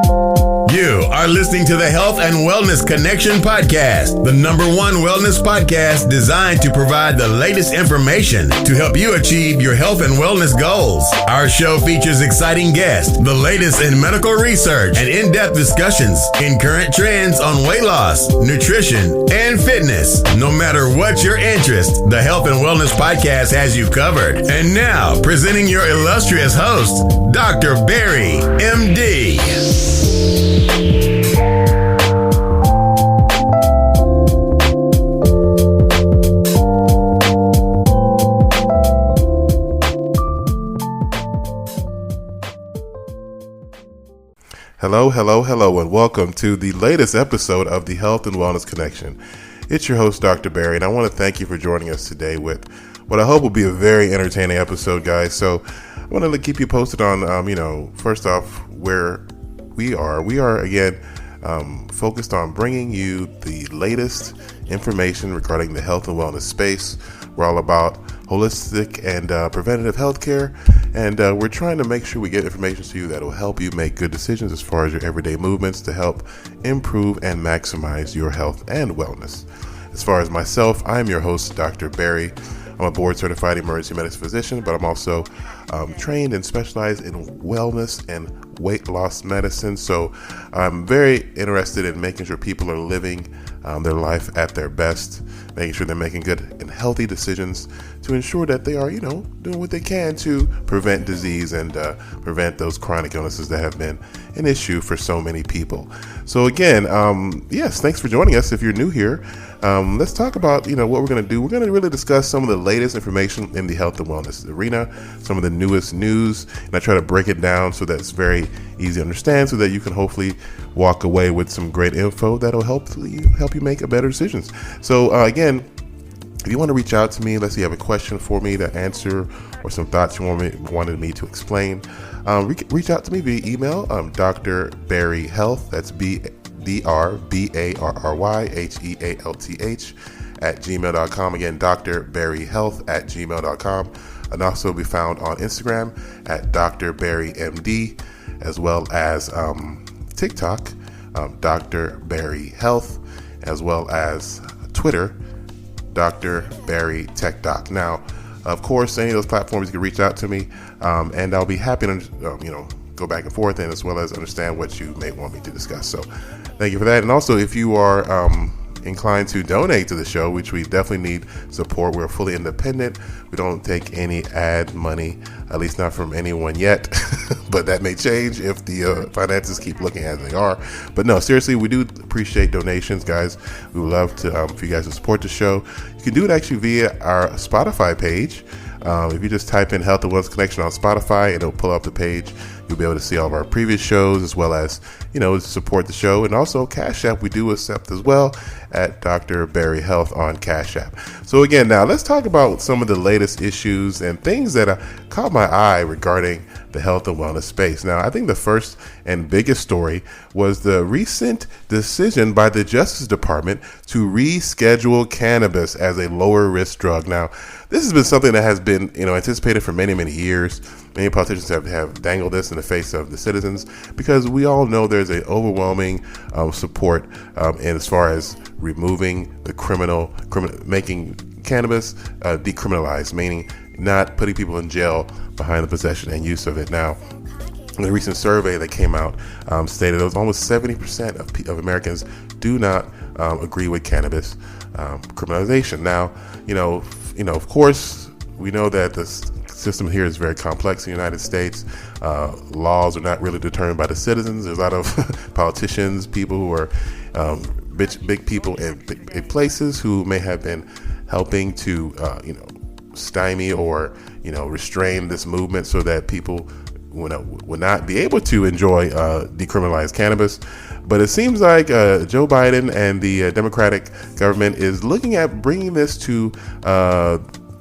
You are listening to the Health and Wellness Connection podcast, the #1 wellness podcast designed to provide the latest information to help you achieve your health and wellness goals. Our show features exciting guests, the latest in medical research, and in-depth discussions in current trends on weight loss, nutrition, and fitness. No matter what your interest, the Health and Wellness podcast has you covered. And now, presenting your illustrious host, Dr. Barry, MD. Hello, and welcome to the latest episode of the Health and Wellness Connection. It's your host, Dr. Barry, and I want to thank you for joining us today with what I hope will be a very entertaining episode, guys. So I want to keep you posted on, first off, where we are. We are, again, focused on bringing you the latest information regarding the health and wellness space. We're all about holistic and preventative healthcare, and we're trying to make sure we get information to you that will help you make good decisions as far as your everyday movements to help improve and maximize your health and wellness. As far as myself, I'm your host, Dr. Barry. I'm a board-certified emergency medicine physician, but I'm also trained and specialized in wellness and weight loss medicine. So I'm very interested in making sure people are living their life at their best, making sure they're making good and healthy decisions to ensure that they are, doing what they can to prevent disease and prevent those chronic illnesses that have been an issue for so many people. So again, yes, thanks for joining us. If you're new here, let's talk about, what we're going to do. We're going to really discuss some of the latest information in the health and wellness arena, some of the newest news, and I try to break it down so that it's very easy to understand so that you can hopefully walk away with some great info that'll help you make a better decisions. So again, if you want to reach out to me, let's say you have a question for me to answer or some thoughts you wanted me to explain, reach out to me via email, Dr. Barry Health, that's DrBarryHealth @gmail.com. Again, drbarryhealth@gmail.com. And also be found on Instagram at Dr. Barry MD, as well as TikTok, Dr. Barry Health, as well as Twitter, Dr. Barry Tech Doc. Now, of course, any of those platforms you can reach out to me, and I'll be happy to, go back and forth, and as well as understand what you may want me to discuss. So thank you for that. And also, if you are inclined to donate to the show, which we definitely need support, we're fully independent. We don't take any ad money, at least not from anyone yet, but that may change if the finances keep looking as they are. But no, seriously, we do appreciate donations, guys. We would love to for you guys to support the show. You can do it actually via our Spotify page. If you just type in Health and Wellness Connection on Spotify, it'll pull up the page. You'll be able to see all of our previous shows, as well as, support the show. And also Cash App, we do accept as well at Dr. Barry Health on Cash App. So again, now let's talk about some of the latest issues and things that caught my eye regarding the health and wellness space. Now, I think the first and biggest story was the recent decision by the Justice Department to reschedule cannabis as a lower risk drug. Now, this has been something that has been, anticipated for many, many years. Many politicians have dangled this in the face of the citizens because we all know there's an overwhelming support in as far as removing the making cannabis decriminalized, meaning not putting people in jail behind the possession and use of it. Now, in a recent survey that came out stated that almost 70% of Americans do not agree with cannabis criminalization. Now, of course, we know that the system here is very complex in the United States. Laws are not really determined by the citizens. There's a lot of politicians, people who are big people in big places who may have been helping to, stymie or, restrain this movement so that people would not be able to enjoy decriminalized cannabis. But it seems like Joe Biden and the Democratic government is looking at bringing this to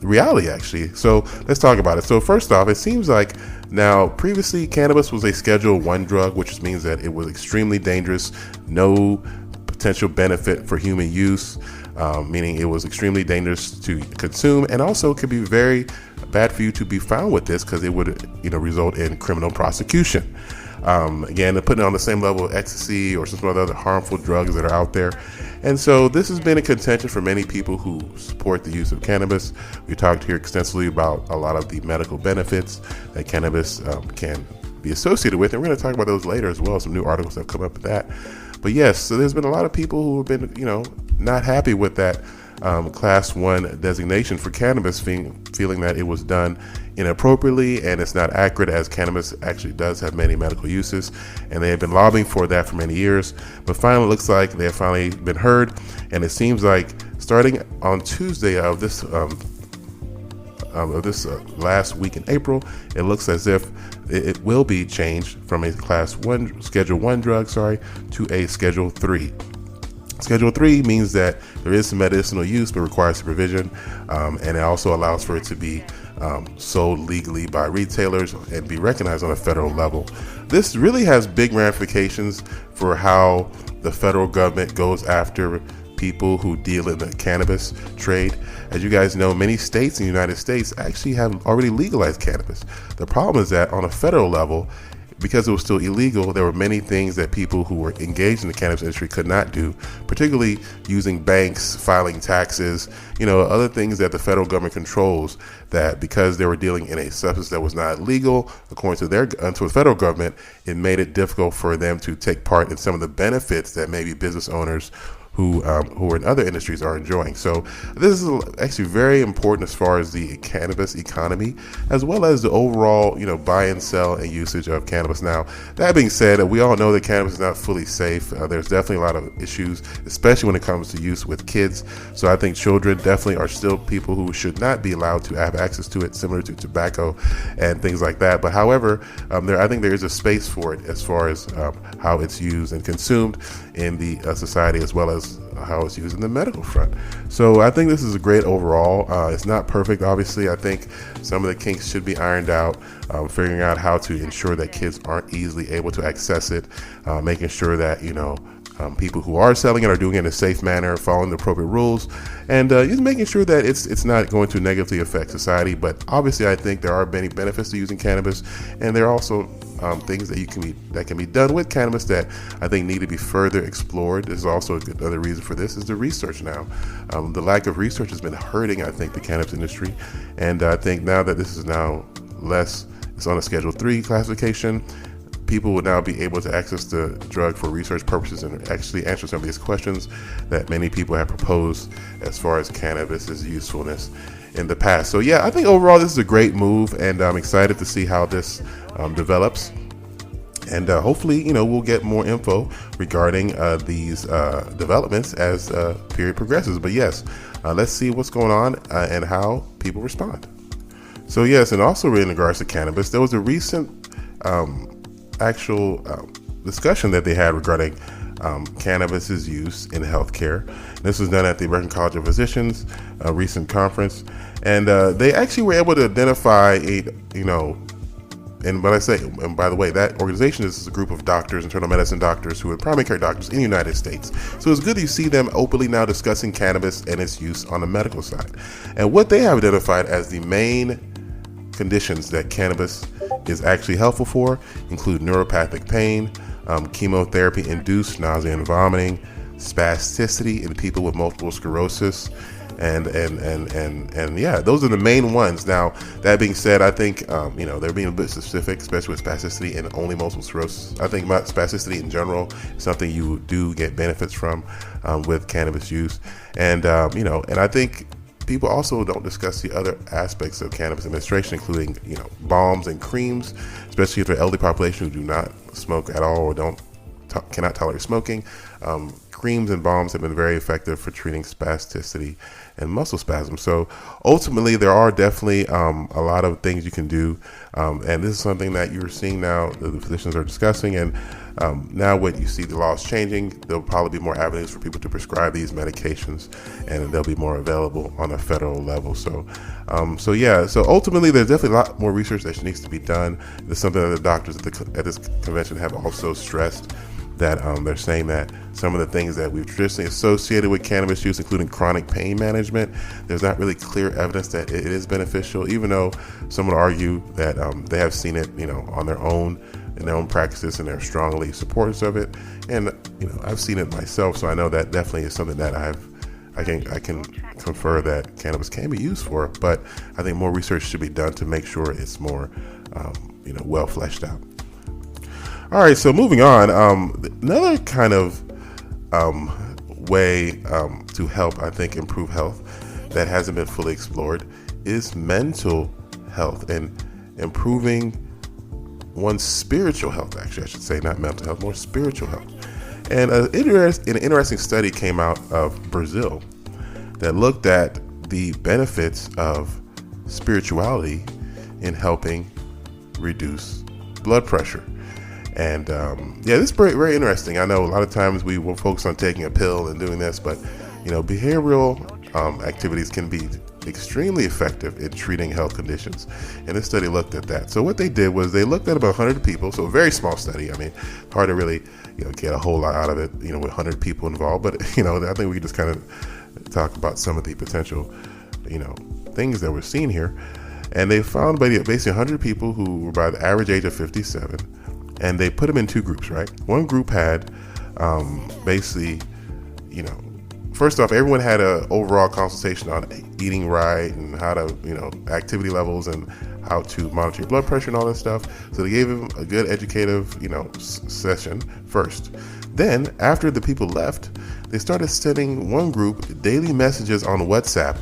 reality, actually. So let's talk about it. So first off, it seems like now previously cannabis was a Schedule 1 drug, which means that it was extremely dangerous, no potential benefit for human use, meaning it was extremely dangerous to consume, and also could be very bad for you to be found with this because it would result in criminal prosecution. Again, they're putting it on the same level of ecstasy or some other harmful drugs that are out there. And so this has been a contention for many people who support the use of cannabis. We talked here extensively about a lot of the medical benefits that cannabis can be associated with. And we're going to talk about those later as well. Some new articles have come up with that. But yes, so there's been a lot of people who have been, not happy with that class 1 designation for cannabis, feeling that it was done inappropriately and it's not accurate, as cannabis actually does have many medical uses, and they have been lobbying for that for many years. But finally, it looks like they have finally been heard, and it seems like starting on Tuesday of this last week in April, it looks as if it will be changed from a class 1 schedule 1 drug to a schedule 3. Schedule 3 means that there is some medicinal use but requires supervision, and it also allows for it to be sold legally by retailers and be recognized on a federal level. This really has big ramifications for how the federal government goes after people who deal in the cannabis trade. As you guys know, many states in the United States actually have already legalized cannabis. The problem is that on a federal level, because it was still illegal, there were many things that people who were engaged in the cannabis industry could not do, particularly using banks, filing taxes, other things that the federal government controls, that because they were dealing in a substance that was not legal, according to the federal government, it made it difficult for them to take part in some of the benefits that maybe business owners who are in other industries are enjoying. So this is actually very important as far as the cannabis economy, as well as the overall, buy and sell and usage of cannabis. Now, that being said, we all know that cannabis is not fully safe. There's definitely a lot of issues, especially when it comes to use with kids. So I think children definitely are still people who should not be allowed to have access to it, similar to tobacco and things like that. But however, I think there is a space for it as far as how it's used and consumed in the society, as well as how it's used in the medical front. So I think this is a great overall. It's not perfect, obviously. I think some of the kinks should be ironed out, figuring out how to ensure that kids aren't easily able to access it, making sure that, people who are selling it are doing it in a safe manner, following the appropriate rules, and just making sure that it's not going to negatively affect society. But obviously, I think there are many benefits to using cannabis, and there are also things that can be done with cannabis that I think need to be further explored. This is also another reason for this is the research now. The lack of research has been hurting, I think, the cannabis industry, and I think now that this is now it's on a Schedule 3 classification, people will now be able to access the drug for research purposes and actually answer some of these questions that many people have proposed as far as cannabis's usefulness in the past. So yeah, I think overall this is a great move, and I'm excited to see how this develops. And hopefully, we'll get more info regarding these developments as period progresses. But yes, let's see what's going on and how people respond. So yes, and also in regards to cannabis, there was a recent actual discussion that they had regarding cannabis's use in healthcare. This was done at the American College of Physicians recent conference, and they actually were able to identify and by the way, that organization is a group of doctors, internal medicine doctors, who are primary care doctors in the United States. So it's good to see them openly now discussing cannabis and its use on the medical side. And what they have identified as the main conditions that cannabis is actually helpful for include neuropathic pain, chemotherapy-induced nausea and vomiting, spasticity in people with multiple sclerosis, and yeah, those are the main ones. Now, that being said, I think they're being a bit specific, especially with spasticity and only multiple sclerosis. I think spasticity in general is something you do get benefits from with cannabis use, and and I think people also don't discuss the other aspects of cannabis administration, including balms and creams, especially if they're elderly population who do not smoke at all or cannot tolerate smoking. Creams and balms have been very effective for treating spasticity and muscle spasms. So ultimately, there are definitely a lot of things you can do, and this is something that you're seeing now that the physicians are discussing. And now when you see the laws changing, there'll probably be more avenues for people to prescribe these medications, and they'll be more available on a federal level. So ultimately, there's definitely a lot more research that needs to be done. It's something that the doctors at this convention have also stressed, that they're saying that some of the things that we've traditionally associated with cannabis use, including chronic pain management, there's not really clear evidence that it is beneficial, even though some would argue that they have seen it, on their own in their own practices, and they're strongly supporters of it. And I've seen it myself, so I know that definitely is something that I can confer that cannabis can be used for. But I think more research should be done to make sure it's more well fleshed out. All right, so moving on, another kind of way to help, I think, improve health that hasn't been fully explored is mental health and improving one's spiritual health. Actually, I should say not mental health, more spiritual health. And an interesting study came out of Brazil that looked at the benefits of spirituality in helping reduce blood pressure. And this is very, very interesting. I know a lot of times we will focus on taking a pill and doing this, but behavioral activities can be extremely effective in treating health conditions. And this study looked at that. So what they did was they looked at about 100 people. So a very small study. I mean, hard to really get a whole lot out of it, with 100 people involved. But I think we can just kind of talk about some of the potential, things that we're seeing here. And they found basically 100 people who were by the average age of 57. And they put them in two groups, right? One group had first off, everyone had an overall consultation on eating right and how to, activity levels and how to monitor your blood pressure and all that stuff. So they gave them a good educative, session first. Then after the people left, they started sending one group daily messages on WhatsApp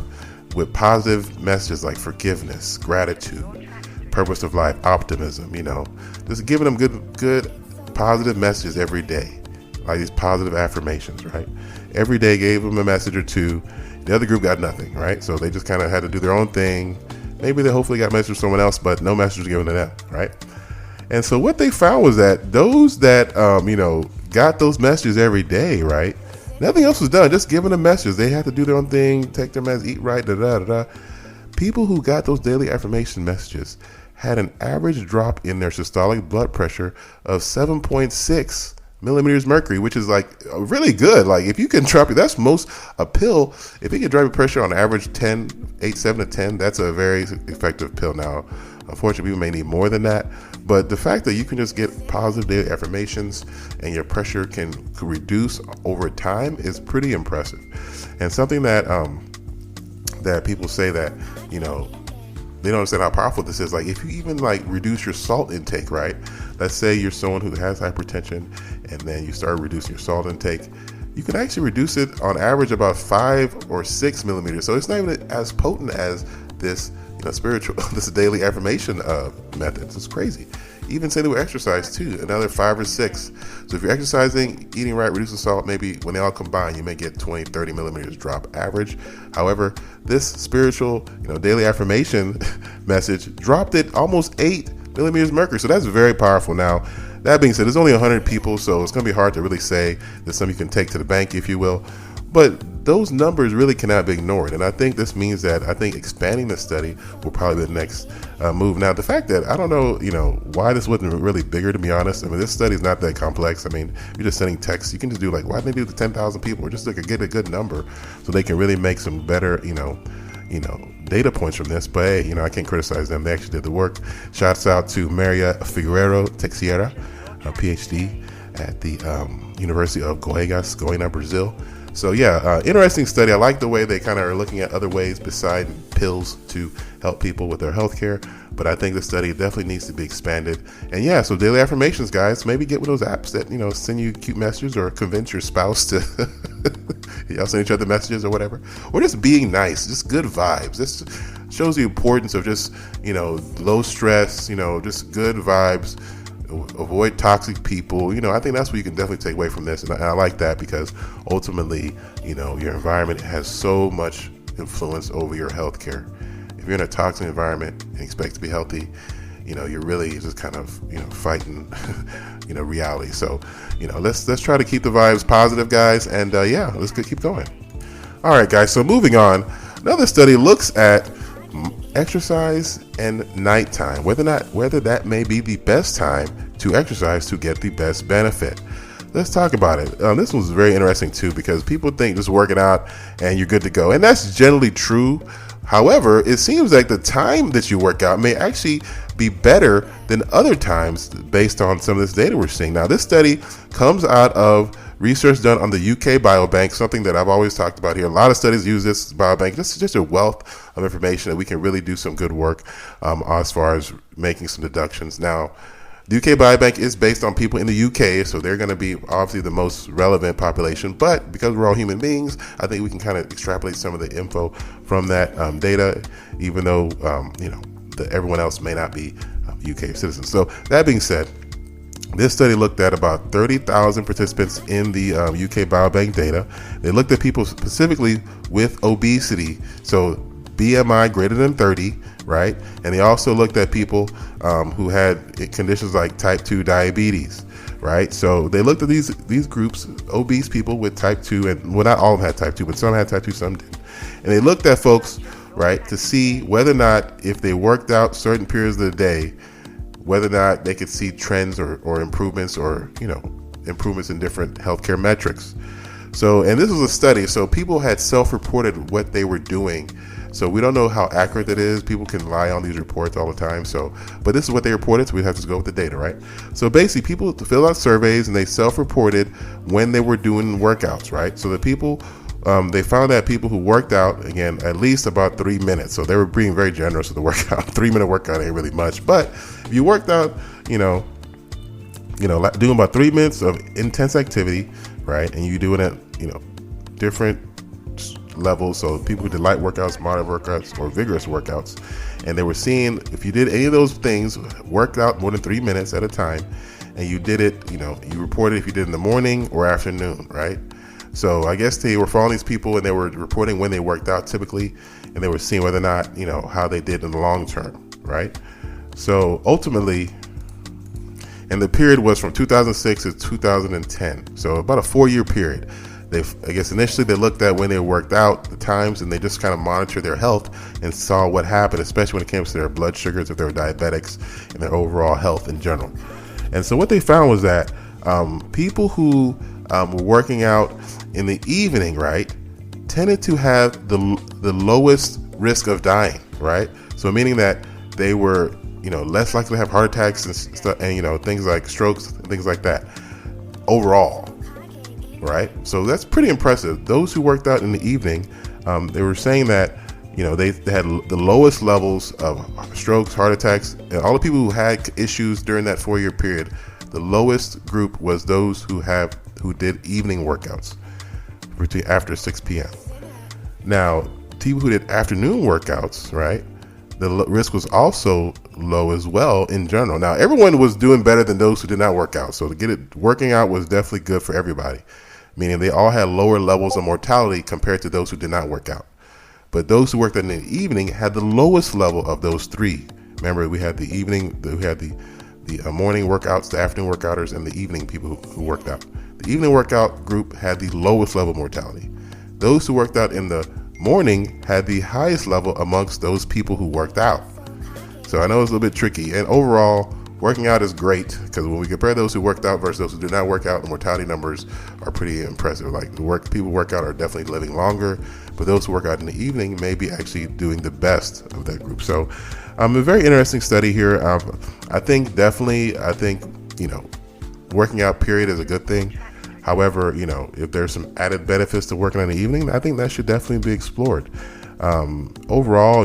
with positive messages like forgiveness, gratitude, purpose of life, optimism, just giving them good positive messages every day, like these positive affirmations, right? Every day gave them a message or two. The other group got nothing, right? So they just kind of had to do their own thing. Maybe they hopefully got a message from someone else, but no message was given to them, right? And so what they found was that those that, got those messages every day, right? Nothing else was done, just giving them messages. They had to do their own thing, take their meds, eat right, da-da-da-da. People who got those daily affirmation messages had an average drop in their systolic blood pressure of 7.6 millimeters mercury, which is like really good. Like if you can drop it, that's most a pill. If you can drop your pressure on average 7 to 10, that's a very effective pill. Now, unfortunately, people may need more than that. But the fact that you can just get positive daily affirmations and your pressure can reduce over time is pretty impressive. And something that that people say that, they don't understand how powerful this is. Like if you even reduce your salt intake, right? Let's say you're someone who has hypertension and then you start reducing your salt intake. You can actually reduce it on average about 5 or 6 millimeters. So it's not even as potent as this, this daily affirmation methods. It's crazy. Even say with exercise too, another 5 or 6. So if you're exercising, eating right, reducing salt, maybe when they all combine, you may get 20, 30 millimeters drop average. However, this spiritual, daily affirmation message dropped it almost 8 millimeters mercury. So that's very powerful. Now, that being said, there's only 100 people, so it's going to be hard to really say there's something you can take to the bank, if you will. But those numbers really cannot be ignored. And I think this means that expanding the study will probably be the next move. Now, the fact that I don't know, why this wasn't really bigger, to be honest. I mean, this study is not that complex. I mean, you're just sending texts. You can just do why didn't they do the 10,000 people? Or just get a good number so they can really make some better, data points from this. But hey, I can't criticize them. They actually did the work. Shouts out to Maria Figueiredo Teixeira, a PhD at the University of Goiás, Brazil. So interesting study. I like the way they kind of are looking at other ways beside pills to help people with their health care. But I think the study definitely needs to be expanded. And so daily affirmations, guys, maybe get one of those apps that, send you cute messages or convince your spouse to y'all send each other messages or whatever. Or just being nice, just good vibes. This shows the importance of just, low stress, just good vibes. Avoid toxic people. I think that's what you can definitely take away from this. And I like that because ultimately, your environment has so much influence over your health care. If you're in a toxic environment and expect to be healthy, you're really just kind of, fighting, reality. So, let's try to keep the vibes positive, guys. And let's keep going. All right, guys. So moving on, another study looks at exercise and nighttime, whether that may be the best time to exercise to get the best benefit. Let's talk about it. This one's very interesting too because people think just working out and you're good to go, and that's generally true. However, it seems like the time that you work out may actually be better than other times based on some of this data we're seeing. Now, this study comes out of research done on the UK Biobank, something that I've always talked about here. A lot of studies use this biobank. This is just a wealth of information that we can really do some good work as far as making some deductions. Now, the UK Biobank is based on people in the UK, so they're going to be obviously the most relevant population. But because we're all human beings, I think we can kind of extrapolate some of the info from that data, even though everyone else may not be UK citizens. So that being said, this study looked at about 30,000 participants in the UK Biobank data. They looked at people specifically with obesity, so BMI greater than 30, right? And they also looked at people who had conditions like type 2 diabetes, right? So they looked at these groups, obese people with type 2, and well, not all of them had type 2, but some had type 2, some didn't. And they looked at folks, right, to see whether or not if they worked out certain periods of the day, whether or not they could see trends or improvements or, improvements in different healthcare metrics. So, and this was a study, so people had self-reported what they were doing. So we don't know how accurate that is. People can lie on these reports all the time. So, but this is what they reported, so we have to go with the data, right? So basically, people fill out surveys and they self-reported when they were doing workouts, right? So the people, they found that people who worked out, again, at least about 3 minutes. So they were being very generous with the workout. 3-minute workout ain't really much, but if you worked out, doing about 3 minutes of intense activity, right? And you do it at, different levels. So people who did light workouts, moderate workouts, or vigorous workouts, and they were seeing if you did any of those things, worked out more than 3 minutes at a time, and you did it, you reported if you did in the morning or afternoon, right? So I guess they were following these people and they were reporting when they worked out typically, and they were seeing whether or not, how they did in the long term, right? So ultimately, and the period was from 2006 to 2010. So about a 4-year period. Initially they looked at when they worked out, the times, and they just kind of monitored their health and saw what happened, especially when it came to their blood sugars, if they were diabetics, and their overall health in general. And so what they found was that people who were working out in the evening, right, tended to have the lowest risk of dying, right? So meaning that they were, less likely to have heart attacks and stuff, and things like strokes and things like that overall. Right, so that's pretty impressive. Those who worked out in the evening, they were saying that they had the lowest levels of strokes, heart attacks, and all the people who had issues during that 4-year period. The lowest group was those who did evening workouts after 6 p.m. Now, people who did afternoon workouts, right, the risk was also low as well in general. Now, everyone was doing better than those who did not work out. So working out was definitely good for everybody, meaning they all had lower levels of mortality compared to those who did not work out. But those who worked out in the evening had the lowest level of those three. Remember, we had the morning workouts, the afternoon workouters, and the evening people who worked out. The evening workout group had the lowest level of mortality. Those who worked out in the morning had the highest level amongst those people who worked out. So I know it's a little bit tricky, and overall, working out is great because when we compare those who worked out versus those who did not work out, the mortality numbers are pretty impressive. Like people who work out are definitely living longer, but those who work out in the evening may be actually doing the best of that group. So a very interesting study here. I think working out period is a good thing. However, if there's some added benefits to working in the evening, I think that should definitely be explored. Overall,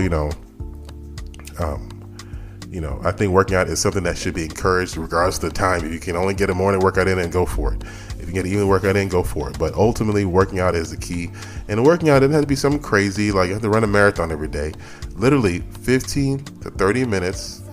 I think working out is something that should be encouraged regardless of the time. If you can only get a morning workout in, go for it. If you get an evening workout in, go for it. But ultimately, working out is the key. And working out doesn't have to be something crazy, like you have to run a marathon every day. Literally 15 to 30 minutes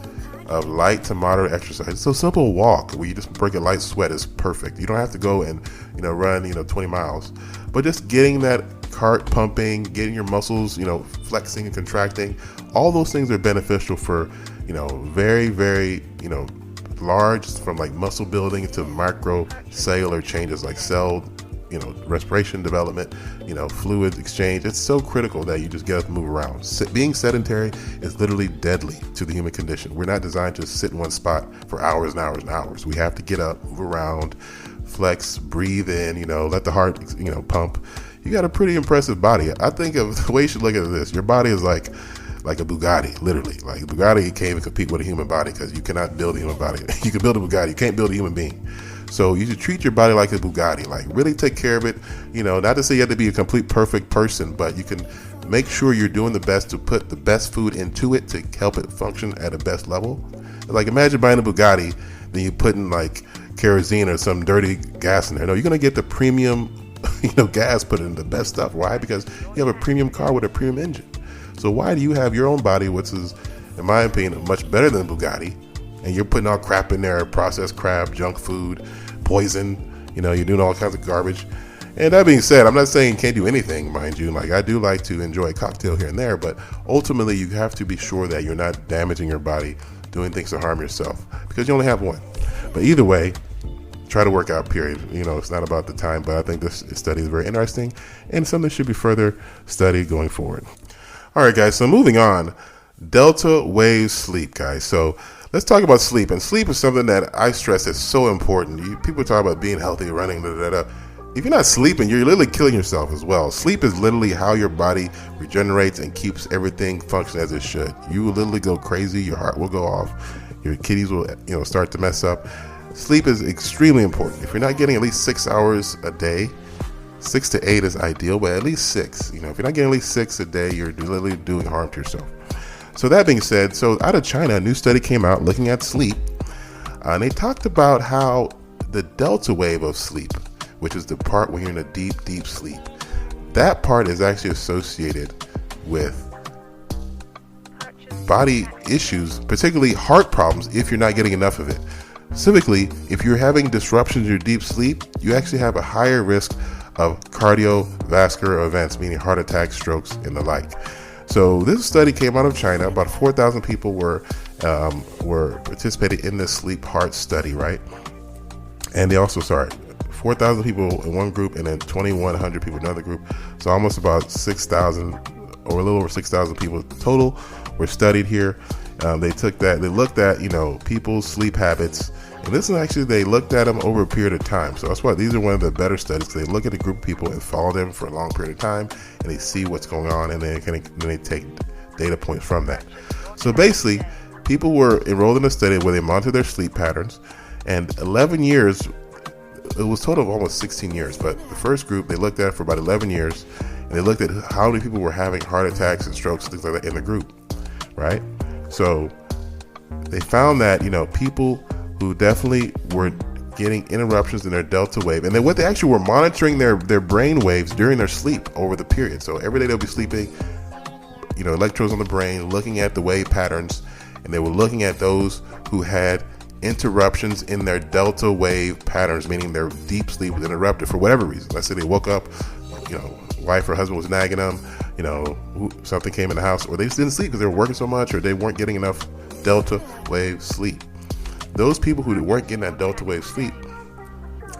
of light to moderate exercise. So simple walk where you just break a light sweat is perfect. You don't have to go and run 20 miles. But just getting that heart pumping, getting your muscles flexing and contracting, all those things are beneficial for very, very, large, from like muscle building to micro cellular changes like cell, respiration development, fluid exchange. It's so critical that you just get up and move around. Being sedentary is literally deadly to the human condition. We're not designed to sit in one spot for hours and hours and hours. We have to get up, move around, flex, breathe in, let the heart, pump. You got a pretty impressive body. I think of the way you should look at this. Your body is like like a Bugatti, literally. Like a Bugatti can't even compete with a human body because you cannot build a human body. You can build a Bugatti, you can't build a human being. So you should treat your body like a Bugatti, like really take care of it. Not to say you have to be a complete perfect person, but you can make sure you're doing the best to put the best food into it to help it function at a best level. Like imagine buying a Bugatti, then you putting like kerosene or some dirty gas in there. No, you're going to get the premium gas put in the best stuff. Why? Because you have a premium car with a premium engine. So why do you have your own body, which is, in my opinion, much better than Bugatti, and you're putting all crap in there, processed crap, junk food, poison, you're doing all kinds of garbage. And that being said, I'm not saying you can't do anything, mind you. Like I do like to enjoy a cocktail here and there, but ultimately you have to be sure that you're not damaging your body, doing things to harm yourself, because you only have one. But either way, try to work out, period. It's not about the time, but I think this study is very interesting and something should be further studied going forward. All right, guys, so moving on, delta wave sleep, guys. So let's talk about sleep. And sleep is something that I stress is so important. People talk about being healthy, running, If you're not sleeping, you're literally killing yourself as well. Sleep is literally how your body regenerates and keeps everything functioning as it should. You will literally go crazy. Your heart will go off. Your kidneys will, start to mess up. Sleep is extremely important. If you're not getting at least 6 hours a day, 6 to 8 is ideal, but at least 6. If you're not getting at least 6 a day, you're literally doing harm to yourself. So that being said, out of China, a new study came out looking at sleep. And they talked about how the delta wave of sleep, which is the part when you're in a deep, deep sleep, that part is actually associated with body issues, particularly heart problems, if you're not getting enough of it. Specifically, if you're having disruptions in your deep sleep, you actually have a higher risk of cardiovascular events, meaning heart attacks, strokes, and the like. So this study came out of China. About 4,000 people were participating in this sleep heart study, right? And they also 4,000 people in one group and then 2,100 people in another group. So almost about 6,000 or a little over 6,000 people total were studied here. They looked at, people's sleep habits. And this is actually, they looked at them over a period of time. So that's why these are one of the better studies, because they look at a group of people and follow them for a long period of time, and they see what's going on, and then they take data points from that. So basically, people were enrolled in a study where they monitored their sleep patterns, and 11 years, it was a total of almost 16 years, but the first group, they looked at it for about 11 years, and they looked at how many people were having heart attacks and strokes, things like that in the group, right? So they found that, people who definitely were getting interruptions in their delta wave, and then what they actually were monitoring their brain waves during their sleep over the period. So every day they'll be sleeping, electrodes on the brain, looking at the wave patterns, and they were looking at those who had interruptions in their delta wave patterns, meaning their deep sleep was interrupted for whatever reason. Let's say they woke up, wife or husband was nagging them, something came in the house, or they just didn't sleep because they were working so much, or they weren't getting enough delta wave sleep. Those people who weren't getting that delta wave sleep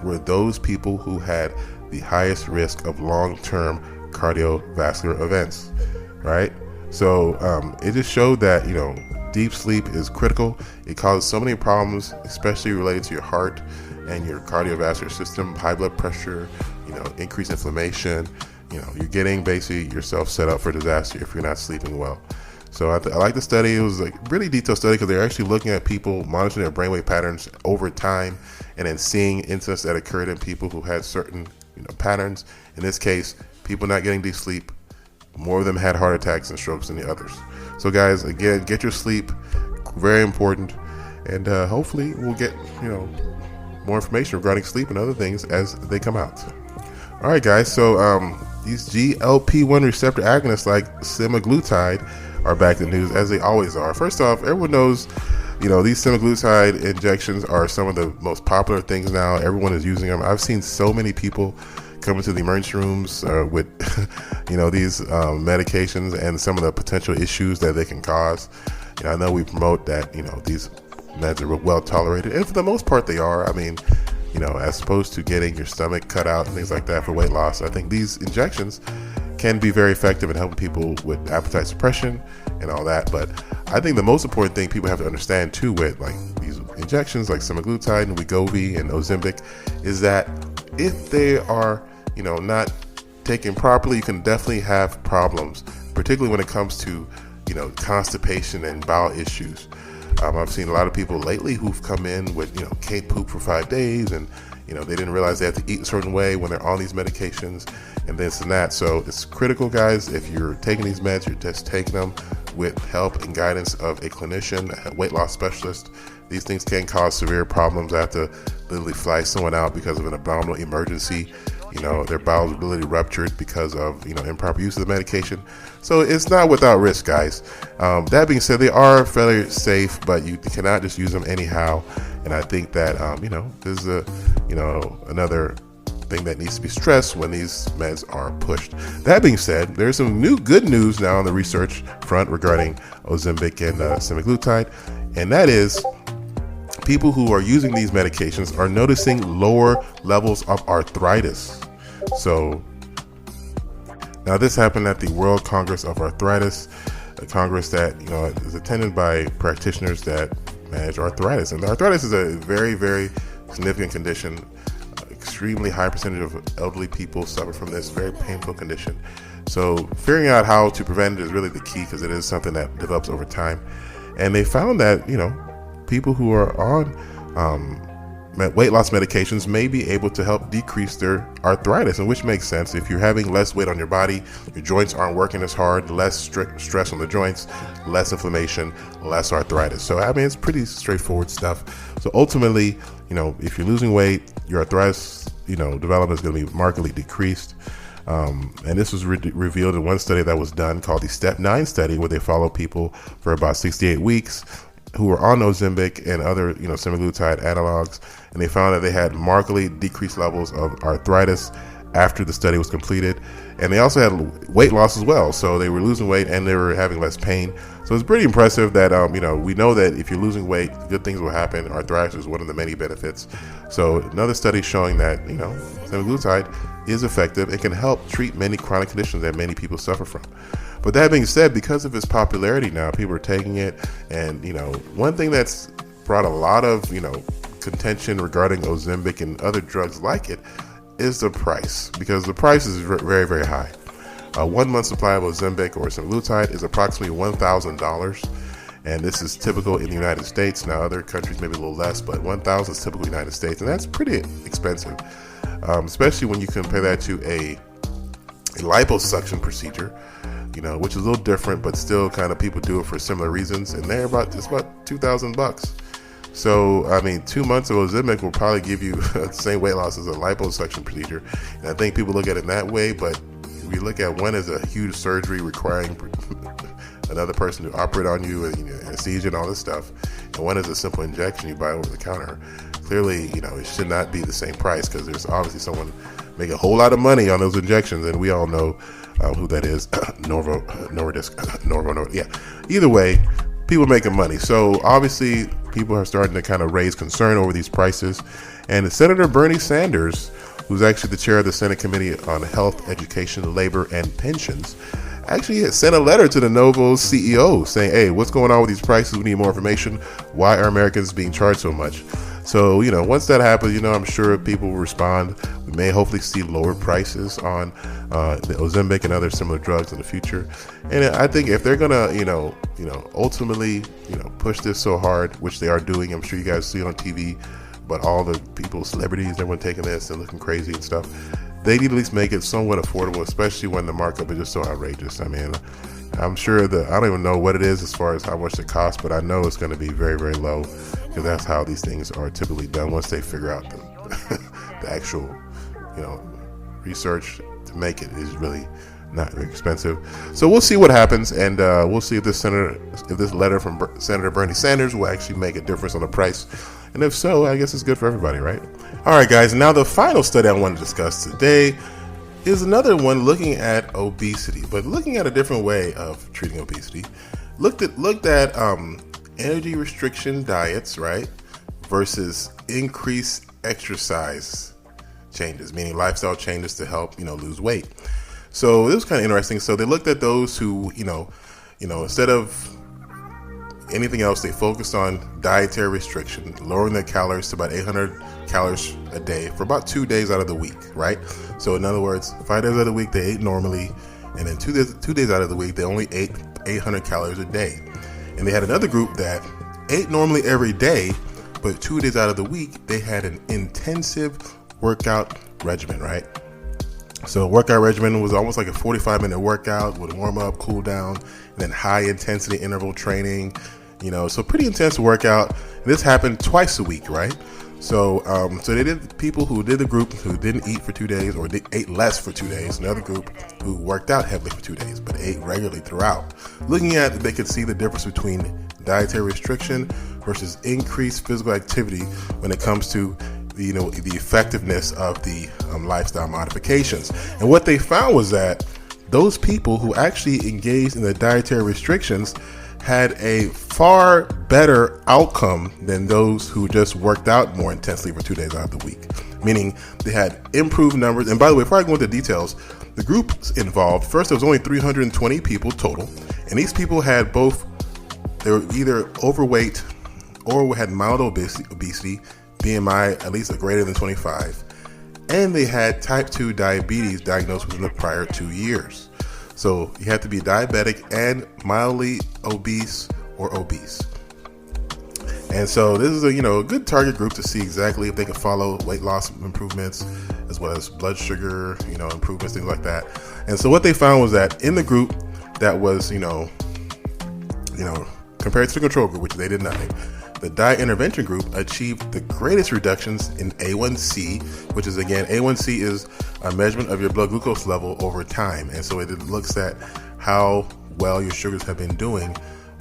were those people who had the highest risk of long-term cardiovascular events, right? So it just showed that, deep sleep is critical. It causes so many problems, especially related to your heart and your cardiovascular system, high blood pressure, increased inflammation. You're getting basically yourself set up for disaster if you're not sleeping well. So I like the study. It was a really detailed study because they're actually looking at people, monitoring their brainwave patterns over time, and then seeing incidents that occurred in people who had certain patterns. In this case, people not getting deep sleep, more of them had heart attacks and strokes than the others. So guys, again, get your sleep, very important, and hopefully we'll get more information regarding sleep and other things as they come out. All right, guys. So these GLP-1 receptor agonists like semaglutide are back in the news, as they always are. First off, everyone knows, these semaglutide injections are some of the most popular things now. Everyone is using them. I've seen so many people come into the emergency rooms with, these medications and some of the potential issues that they can cause. I know we promote that, these meds are well tolerated, and for the most part they are. I mean, as opposed to getting your stomach cut out and things like that for weight loss, I think these injections can be very effective in helping people with appetite suppression and all that. But I think the most important thing people have to understand too with like these injections like semaglutide and Wegovy and Ozempic is that if they are, not taken properly, you can definitely have problems, particularly when it comes to, constipation and bowel issues. I've seen a lot of people lately who've come in with, can't poop for 5 days, and, they didn't realize they have to eat a certain way when they're on these medications and this and that. So it's critical, guys. If you're taking these meds, you're just taking them with help and guidance of a clinician, a weight loss specialist. These things can cause severe problems. I have to literally fly someone out because of an abdominal emergency. Their bowels are literally ruptured because of, improper use of the medication. So it's not without risk, guys. That being said, they are fairly safe, but you cannot just use them anyhow. And I think that, this is another thing that needs to be stressed when these meds are pushed. That being said, there's some good news now on the research front regarding Ozempic and semaglutide, and that is people who are using these medications are noticing lower levels of arthritis. So now this happened at the World Congress of Arthritis, a congress that is attended by practitioners that manage arthritis. And arthritis is a very, very significant condition. Extremely high percentage of elderly people suffer from this very painful condition. So figuring out how to prevent it is really the key, because it is something that develops over time. And they found that people who are on weight loss medications may be able to help decrease their arthritis, and which makes sense. If you're having less weight on your body, your joints aren't working as hard, less stress on the joints, less inflammation, less arthritis. So it's pretty straightforward stuff. So ultimately, if you're losing weight, your arthritis development is going to be markedly decreased. And this was revealed in one study that was done called the Step 9 study, where they followed people for about 68 weeks who were on Ozempic and other, semaglutide analogs, and they found that they had markedly decreased levels of arthritis after the study was completed. And they also had weight loss as well. So they were losing weight and they were having less pain. So it's pretty impressive that, we know that if you're losing weight, good things will happen. Arthritis is one of the many benefits. So another study showing that, semaglutide is effective. It can help treat many chronic conditions that many people suffer from. But that being said, because of its popularity now, people are taking it. And, one thing that's brought a lot of, contention regarding Ozempic and other drugs like it is the price, because the price is very, very high. 1 month supply of Ozempic or semaglutide is approximately $1,000. And this is typical in the United States. Now, other countries maybe a little less, but $1,000 is typical in the United States. And that's pretty expensive, especially when you compare that to a liposuction procedure, which is a little different, but still kind of people do it for similar reasons. And it's about $2,000. So, 2 months of Ozempic will probably give you the same weight loss as a liposuction procedure. And I think people look at it that way, but if you look at one as a huge surgery requiring another person to operate on you and anesthesia and all this stuff, and one is a simple injection you buy over the counter, clearly, it should not be the same price, because there's obviously someone making a whole lot of money on those injections, and we all know who that is. Novo Nordisk. Yeah. Either way, people making money. So obviously, people are starting to kind of raise concern over these prices. And Senator Bernie Sanders, who's actually the chair of the Senate Committee on Health, Education, Labor, and Pensions, actually sent a letter to the Novo's CEO saying, hey, what's going on with these prices? We need more information. Why are Americans being charged so much? So, once that happens, I'm sure people will respond. We may hopefully see lower prices on the Ozempic and other similar drugs in the future. And I think if they're going to, ultimately, push this so hard, which they are doing, I'm sure you guys see on TV, but all the people, celebrities, everyone taking this and looking crazy and stuff, they need to at least make it somewhat affordable, especially when the markup is just so outrageous. I'm sure I don't even know what it is as far as how much it costs, but I know it's going to be very, very low, because that's how these things are typically done once they figure out the actual, research to make it is really not very expensive. So we'll see what happens, and we'll see if this letter from Senator Bernie Sanders will actually make a difference on the price. And if so, I guess it's good for everybody, right? All right, guys. Now the final study I want to discuss today is another one looking at obesity, but looking at a different way of treating obesity. Looked at energy restriction diets, right, versus increased exercise changes, meaning lifestyle changes to help lose weight. So it was kind of interesting. So they looked at those who instead of anything else, they focused on dietary restriction, lowering their calories to about 800 calories a day for about 2 days out of the week, right? So in other words, 5 days out of the week they ate normally, and then two days out of the week they only ate 800 calories a day. And they had another group that ate normally every day, but 2 days out of the week, they had an intensive workout regimen, right? So workout regimen was almost like a 45-minute workout with warm up, cool down, and then high intensity interval training, so pretty intense workout. And this happened twice a week, right? So they did people who did the group who didn't eat for 2 days or ate less for 2 days. Another group who worked out heavily for 2 days, but ate regularly throughout. Looking at it, they could see the difference between dietary restriction versus increased physical activity when it comes to the effectiveness of the lifestyle modifications. And what they found was that those people who actually engaged in the dietary restrictions had a far better outcome than those who just worked out more intensely for 2 days out of the week. Meaning they had improved numbers. And by the way, before I go into details, the groups involved, first there was only 320 people total. And these people had they were either overweight or had mild obesity, BMI at least greater than 25. And they had type 2 diabetes diagnosed within the prior 2 years. So you have to be diabetic and mildly obese or obese. And so this is a good target group to see exactly if they can follow weight loss improvements as well as blood sugar, improvements, things like that. And so what they found was that in the group that was, compared to the control group, which they did nothing, the diet intervention group achieved the greatest reductions in A1C, which is, again, A1C is a measurement of your blood glucose level over time. And so it looks at how well your sugars have been doing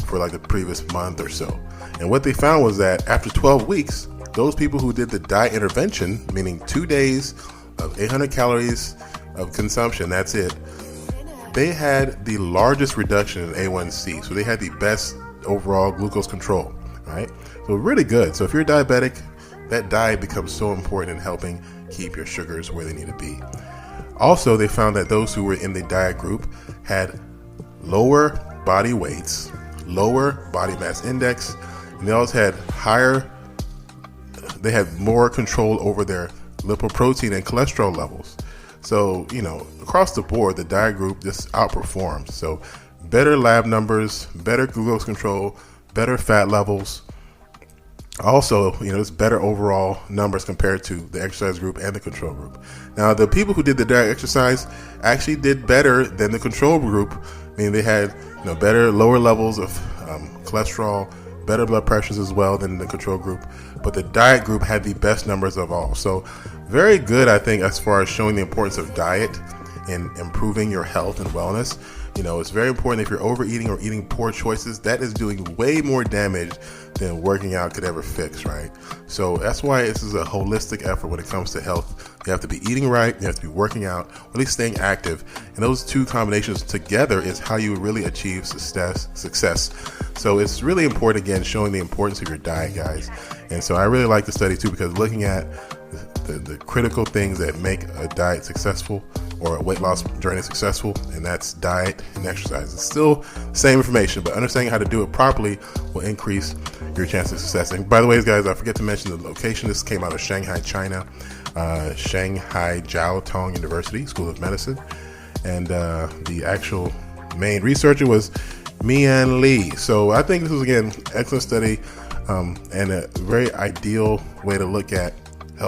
for like the previous month or so. And what they found was that after 12 weeks, those people who did the diet intervention, meaning 2 days of 800 calories of consumption, that's it, they had the largest reduction in A1C. So they had the best overall glucose control, right? So really good. So if you're diabetic, that diet becomes so important in helping keep your sugars where they need to be. Also, they found that those who were in the diet group had lower body weights, lower body mass index, and they also had they had more control over their lipoprotein and cholesterol levels. So, across the board, the diet group just outperformed. So better lab numbers, better glucose control, better fat levels. Also, it's better overall numbers compared to the exercise group and the control group. Now, the people who did the diet exercise actually did better than the control group. Meaning they had, better lower levels of cholesterol, better blood pressures as well than the control group. But the diet group had the best numbers of all. So very good, I think, as far as showing the importance of diet in improving your health and wellness. It's very important if you're overeating or eating poor choices, that is doing way more damage than working out could ever fix, right? So that's why this is a holistic effort when it comes to health. You have to be eating right, you have to be working out, or at least staying active. And those two combinations together is how you really achieve success. So it's really important, again, showing the importance of your diet, guys. And so I really like the study too, because looking at the critical things that make a diet successful or a weight loss journey successful, and that's diet and exercise. It's still the same information, but understanding how to do it properly will increase your chance of success. And by the way, guys, I forget to mention the location. This came out of Shanghai, China, Shanghai Jiao Tong University School of Medicine. And the actual main researcher was Mian Lee. So I think this was, again, excellent study and a very ideal way to look at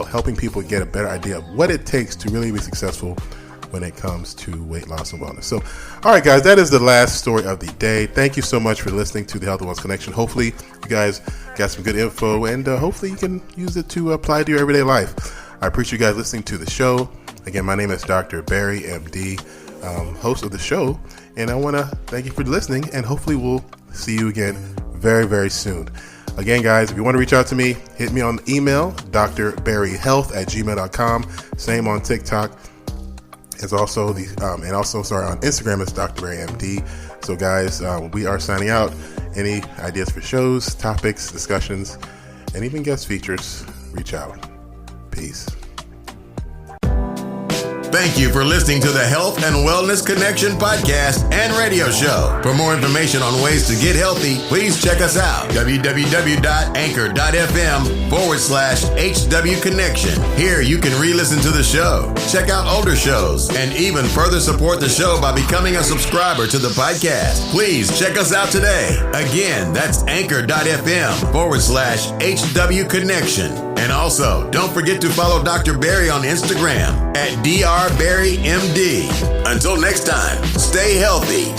helping people get a better idea of what it takes to really be successful when it comes to weight loss and wellness. So, all right, guys, that is the last story of the day. Thank you so much for listening to the Health and Wellness Connection. Hopefully, you guys got some good info, and hopefully you can use it to apply to your everyday life. I appreciate you guys listening to the show. Again, my name is Dr. Barry, MD, host of the show, and I want to thank you for listening, and hopefully we'll see you again very, very soon. Again, guys, if you want to reach out to me, hit me on email, drbarryhealth@gmail.com. Same on TikTok. It's also on Instagram, it's Dr. Barry MD. So, guys, we are signing out. Any ideas for shows, topics, discussions, and even guest features, reach out. Peace. Thank you for listening to the Health and Wellness Connection podcast and radio show. For more information on ways to get healthy, please check us out. www.anchor.fm/HW Connection. Here you can re-listen to the show, check out older shows, and even further support the show by becoming a subscriber to the podcast. Please check us out today. Again, that's anchor.fm/HW Connection. And also, don't forget to follow Dr. Barry on Instagram at drbarrymd. Until next time, stay healthy.